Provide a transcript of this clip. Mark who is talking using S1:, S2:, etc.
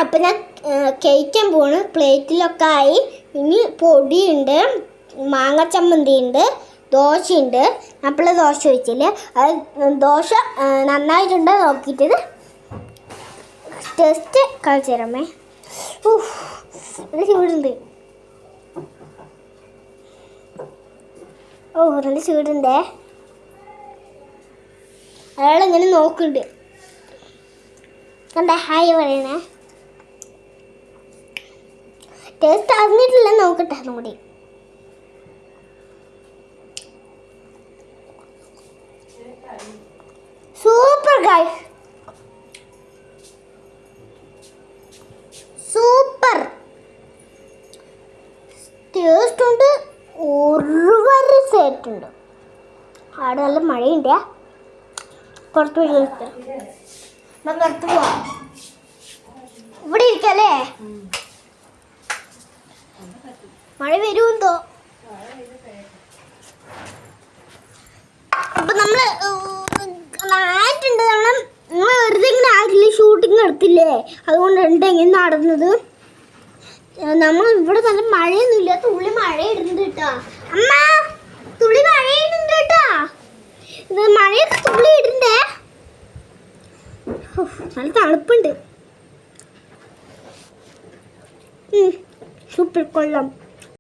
S1: അപ്പം ഞാൻ കഴിക്കാൻ പോണ്. പ്ലേറ്റിലൊക്കെ ആയി. ഇനി പൊടിയുണ്ട്, മാങ്ങ ചമ്മന്തി ഉണ്ട്, ദോശയുണ്ട്. അപ്പോൾ ദോശ വെച്ചില്ലേ, അത് ദോശ നന്നായിട്ടുണ്ട് നോക്കിയിട്ട് ടെസ്റ്റ് കളിച്ചു തരാമേ. നല്ല ചൂടുണ്ട്. നല്ല ചൂടുണ്ടേ. അയാളിങ്ങനെ നോക്കുന്നുണ്ട്. കണ്ടേ ഹായ് പറയണേ. ടേസ്റ്റ് അറിഞ്ഞിട്ടില്ല, നോക്കട്ടെ ഒന്നുകൂടി. സൂപ്പർ ഗൈസ്, സൂപ്പർ ടേസ്റ്റ് ഉണ്ട്. ഒരുപാട് സെറ്റുണ്ട്. അവിടെ നല്ല മഴയുണ്ട്. പുറത്ത് പോയി പുറത്ത് പോവാം. ഇവിടെ ഇരിക്കല്ലേ, മഴ വരുമെന്തോ. അപ്പൊ നമ്മള് ആയിട്ടുണ്ട്. നമ്മൾ വെറുതെ ഇങ്ങനെ ആയിട്ടില്ല, ഷൂട്ടിങ് എടുത്തില്ലേ, അതുകൊണ്ടുണ്ട് ഇങ്ങനെ നടന്നത്. നമ്മൾ ഇവിടെ നല്ല മഴയൊന്നും ഇല്ല, തുള്ളി മഴ ഇടുന്നുണ്ട് കേട്ടോ. അമ്മ തുള്ളി മഴ ഇടുന്നുണ്ട് കേട്ടോ. ഇത് മഴയൊക്കെ തുള്ളി ഇടണ്ടേ. നല്ല തണുപ്പുണ്ട്. സൂപ്പർ കൊള്ളാം.